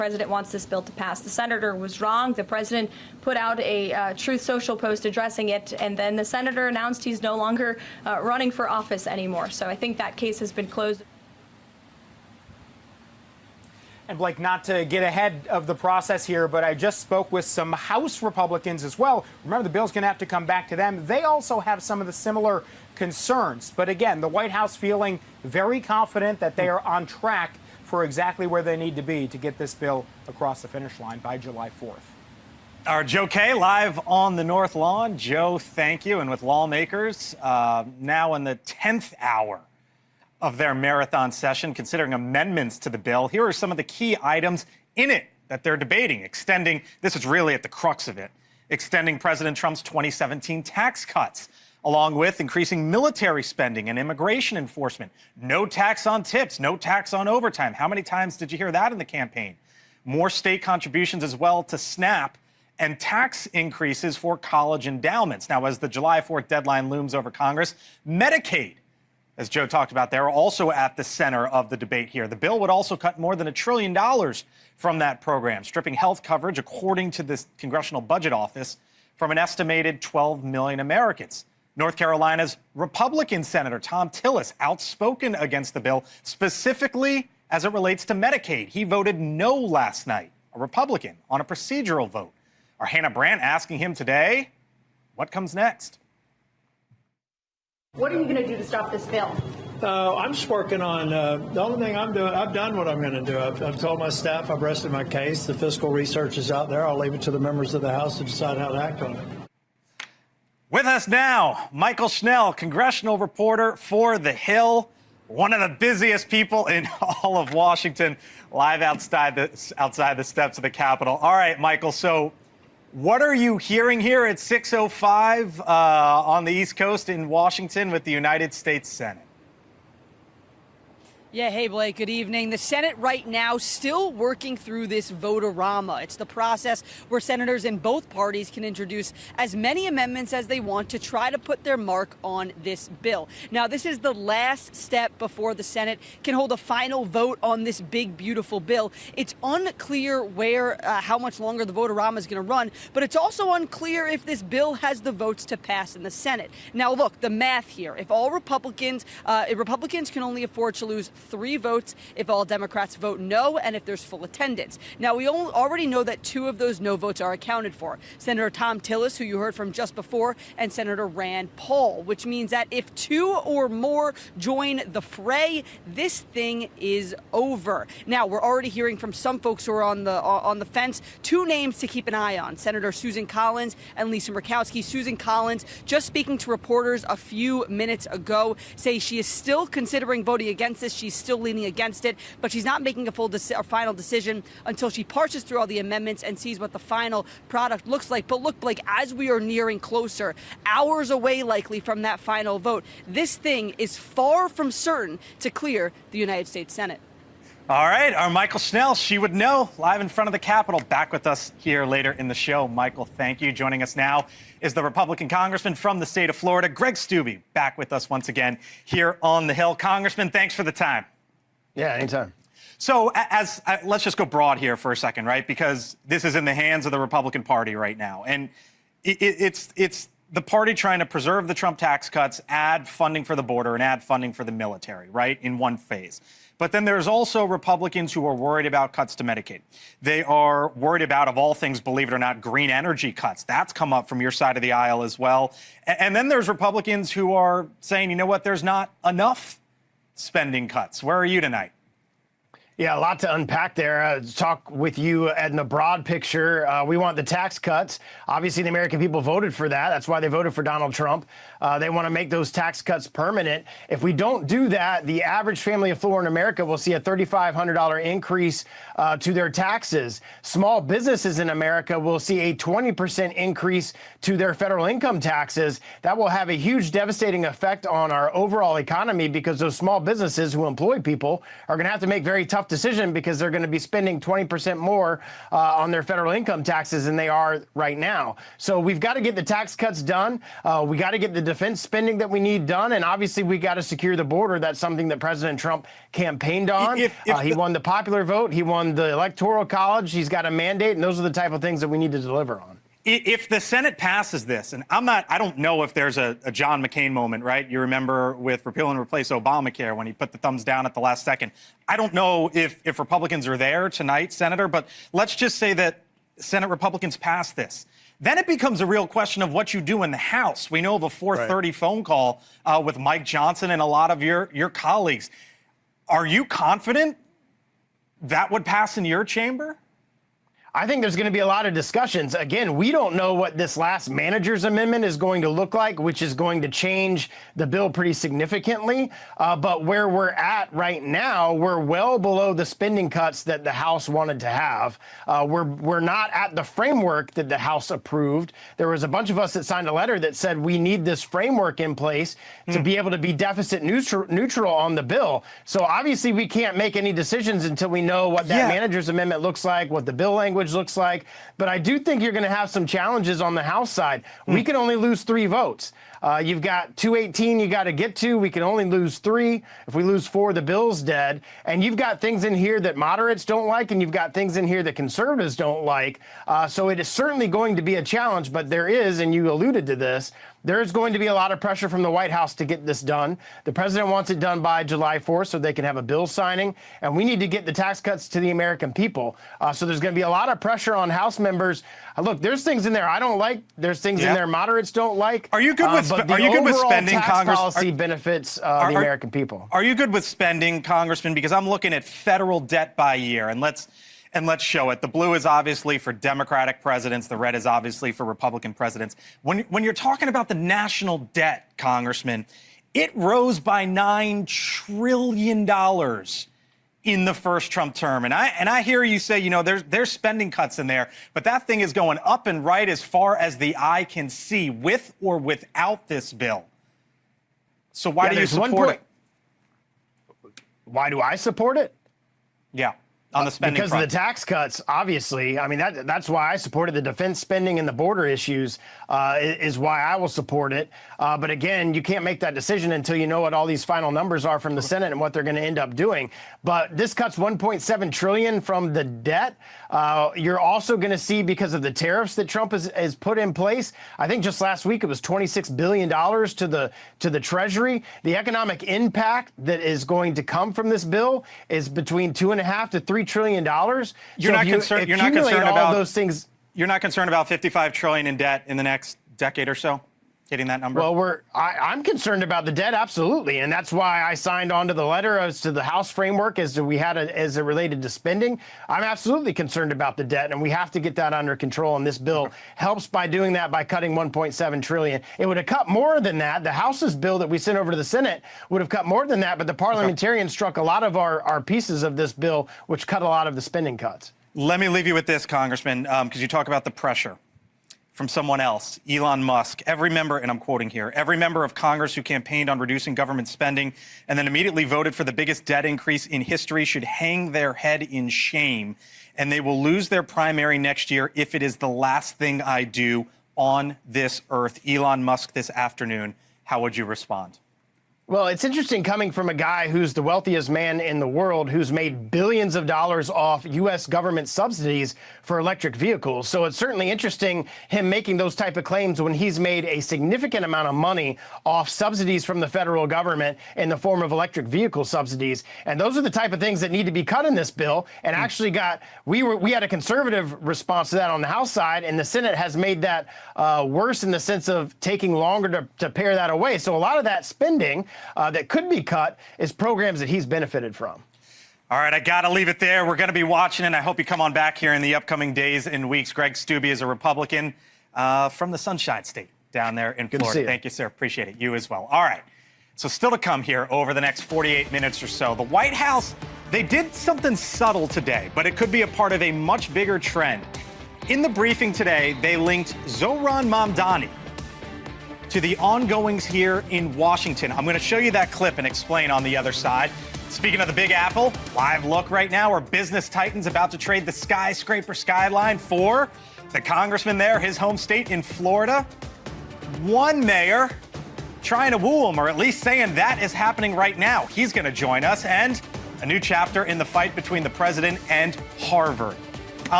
president wants this bill to pass. The senator was wrong. The president put out a Truth Social post addressing it, and then the senator announced he's no longer running for office anymore. So I think that case has been closed. And Blake, not to get ahead of the process here, but I just spoke with some House Republicans as well. Remember, the bill's going to have to come back to them. They also have some of the similar concerns. But again, the White House feeling very confident that they are on track for exactly where they need to be to get this bill across the finish line by July 4th. Our Joe Kay live on the North Lawn. Joe, thank you. And with lawmakers now in the 10th hour of their marathon session, considering amendments to the bill, here are some of the key items in it that they're debating. Extending, this is really at the crux of it, extending President Trump's 2017 tax cuts, along with increasing military spending and immigration enforcement. No tax on tips, no tax on overtime. How many times did you hear that in the campaign? More state contributions as well to SNAP, and tax increases for college endowments. Now, as the July 4th deadline looms over Congress, Medicaid, as Joe talked about, they're also at the center of the debate here. The bill would also cut more than $1 trillion from that program, stripping health coverage, according to the Congressional Budget Office, from an estimated 12 million Americans. North Carolina's Republican Senator Tom Tillis outspoken against the bill, specifically as it relates to Medicaid. He voted no last night, a Republican, on a procedural vote. Our Hannah Brandt asking him today, what comes next? What are you going to do to stop this bill? I'm just working on the only thing I'm doing. I've done what I'm going to do. I've told my staff I've rested my case. The fiscal research is out there. I'll leave it to the members of the House to decide how to act on it. With us now, Michael Schnell, congressional reporter for The Hill, one of the busiest people in all of Washington, live outside the steps of the Capitol. All right, Michael, so what are you hearing here at 6:05 on the East Coast in Washington with the United States Senate? Yeah, hey, Blake, good evening. The Senate right now still working through this vote-a-rama. It's the process where senators in both parties can introduce as many amendments as they want to try to put their mark on this bill. Now, this is the last step before the Senate can hold a final vote on this big, beautiful bill. It's unclear how much longer the vote-a-rama is going to run, but it's also unclear if this bill has the votes to pass in the Senate. Now, look, the math here. If all Republicans can only afford to lose 3 votes if all Democrats vote no and if there's full attendance. Now, we already know that 2 of those no votes are accounted for. Senator Tom Tillis, who you heard from just before, and Senator Rand Paul, which means that if 2 or more join the fray, this thing is over. Now, we're already hearing from some folks who are on the fence, 2 names to keep an eye on, Senator Susan Collins and Lisa Murkowski. Susan Collins, just speaking to reporters a few minutes ago, say she is still considering voting against this. She's still leaning against it, but she's not making a final decision until she parses through all the amendments and sees what the final product looks like. But look, Blake, as we are nearing closer, hours away likely from that final vote, this thing is far from certain to clear the United States Senate. All right, our Michael Schnell, she would know, live in front of the Capitol, back with us here later in the show. Michael, thank you. Joining us now is the Republican congressman from the state of Florida, Greg Steube, back with us once again here on the Hill. Congressman, thanks for the time. Yeah, anytime. So let's just go broad here for a second, right? Because this is in the hands of the Republican Party right now. And it's the party trying to preserve the Trump tax cuts, add funding for the border, and add funding for the military, right, in one phase. But then there's also Republicans who are worried about cuts to Medicaid. They are worried about, of all things, believe it or not, green energy cuts. That's come up from your side of the aisle as well. And then there's Republicans who are saying, you know what, there's not enough spending cuts. Where are you tonight? Yeah, a lot to unpack there. Talk with you in the broad picture. We want the tax cuts. Obviously, the American people voted for that. That's why they voted for Donald Trump. They want to make those tax cuts permanent. If we don't do that, the average family of 4 in America will see a $3,500 increase to their taxes. Small businesses in America will see a 20% increase to their federal income taxes. That will have a huge devastating effect on our overall economy because those small businesses who employ people are going to have to make very tough tough decision because they're going to be spending 20% more on their federal income taxes than they are right now. So we've got to get the tax cuts done. We got to get the defense spending that we need done. And obviously, we got to secure the border. That's something that President Trump campaigned on. He won the popular vote. He won the Electoral College. He's got a mandate. And those are the type of things that we need to deliver on. If the Senate passes this, and I don't know if there's a John McCain moment, right? You remember with repeal and replace Obamacare when he put the thumbs down at the last second. I don't know if Republicans are there tonight, Senator, but let's just say that Senate Republicans pass this. Then it becomes a real question of what you do in the House. We know of a 4:30 phone call with Mike Johnson and a lot of your colleagues. Are you confident that would pass in your chamber? I think there's going to be a lot of discussions. Again, we don't know what this last manager's amendment is going to look like, which is going to change the bill pretty significantly. But where we're at right now, we're well below the spending cuts that the House wanted to have. We're not at the framework that the House approved. There was a bunch of us that signed a letter that said we need this framework in place to be able to be deficit neutral on the bill. So obviously we can't make any decisions until we know what that manager's amendment looks like, what the bill language looks like. But I do think you're going to have some challenges on the House side. We can only lose 3 votes. You've got 218 you got to get to. We can only lose 3. If we lose 4, the bill's dead. And you've got things in here that moderates don't like, and you've got things in here that conservatives don't like. So it is certainly going to be a challenge, but there is, and you alluded to this, there's going to be a lot of pressure from the White House to get this done. The president wants it done by July 4th so they can have a bill signing, and we need to get the tax cuts to the American people. So there's going to be a lot of pressure on House members. Look, there's things in there I don't like. There's things in there moderates don't like. Are you good with spending, tax Congress? Policy benefits the American people. Are you good with spending, Congressman? Because I'm looking at federal debt by year, and let's show it. The blue is obviously for Democratic presidents. The red is obviously for Republican presidents. When you're talking about the national debt, Congressman, it rose by $9 trillion in the first Trump term. And I hear you say, there's spending cuts in there, but that thing is going up and right as far as the eye can see, with or without this bill. So why do you support it? Why do I support it? Yeah. On the spending because front. of the tax cuts, obviously. I mean, that's why I supported the defense spending and the border issues is why I will support it. But again, you can't make that decision until you know what all these final numbers are from the Senate and what they're going to end up doing. But this cuts $1.7 trillion from the debt. You're also going to see, because of the tariffs that Trump has put in place, I think just last week it was $26 billion to the Treasury. The economic impact that is going to come from this bill is between $2.5 to $3 trillion. You're not concerned about those things. You're not concerned about $55 trillion in debt in the next decade or so, hitting that number? Well, I'm concerned about the debt, absolutely, and that's why I signed on to the letter as to the House framework as it related to spending. I'm absolutely concerned about the debt, and we have to get that under control. And this bill helps by doing that, by cutting $1.7 trillion. It would have cut more than that. The House's bill that we sent over to the Senate would have cut more than that, but the parliamentarians struck a lot of our pieces of this bill, which cut a lot of the spending cuts. Let me leave you with this, Congressman, because you talk about the pressure from someone else, Elon Musk. Every member, and I'm quoting here, every member of Congress who campaigned on reducing government spending and then immediately voted for the biggest debt increase in history should hang their head in shame, and they will lose their primary next year if it is the last thing I do on this earth. Elon Musk this afternoon. How would you respond? Well, it's interesting coming from a guy who's the wealthiest man in the world, who's made billions of dollars off U.S. government subsidies for electric vehicles. So it's certainly interesting him making those type of claims when he's made a significant amount of money off subsidies from the federal government in the form of electric vehicle subsidies. And those are the type of things that need to be cut in this bill. And actually we had a conservative response to that on the House side, and the Senate has made that worse in the sense of taking longer to pare that away. So a lot of that spending that could be cut is programs that he's benefited from. All right, I got to leave it there. We're going to be watching, and I hope you come on back here in the upcoming days and weeks. Greg Steube is a Republican from the Sunshine State down there in Florida. Good to see you. Thank you, sir. Appreciate it. You as well. All right. So still to come here over the next 48 minutes or so. The White House, they did something subtle today, but it could be a part of a much bigger trend. In the briefing today, they linked Zohran Mamdani to the ongoings here in Washington. I'm going to show you that clip and explain on the other side. Speaking of the Big Apple, live look right now where business titans about to trade the skyscraper skyline for the congressman there, his home state in Florida. One mayor trying to woo him, or at least saying that is happening right now. He's going to join us, and a new chapter in the fight between the president and Harvard.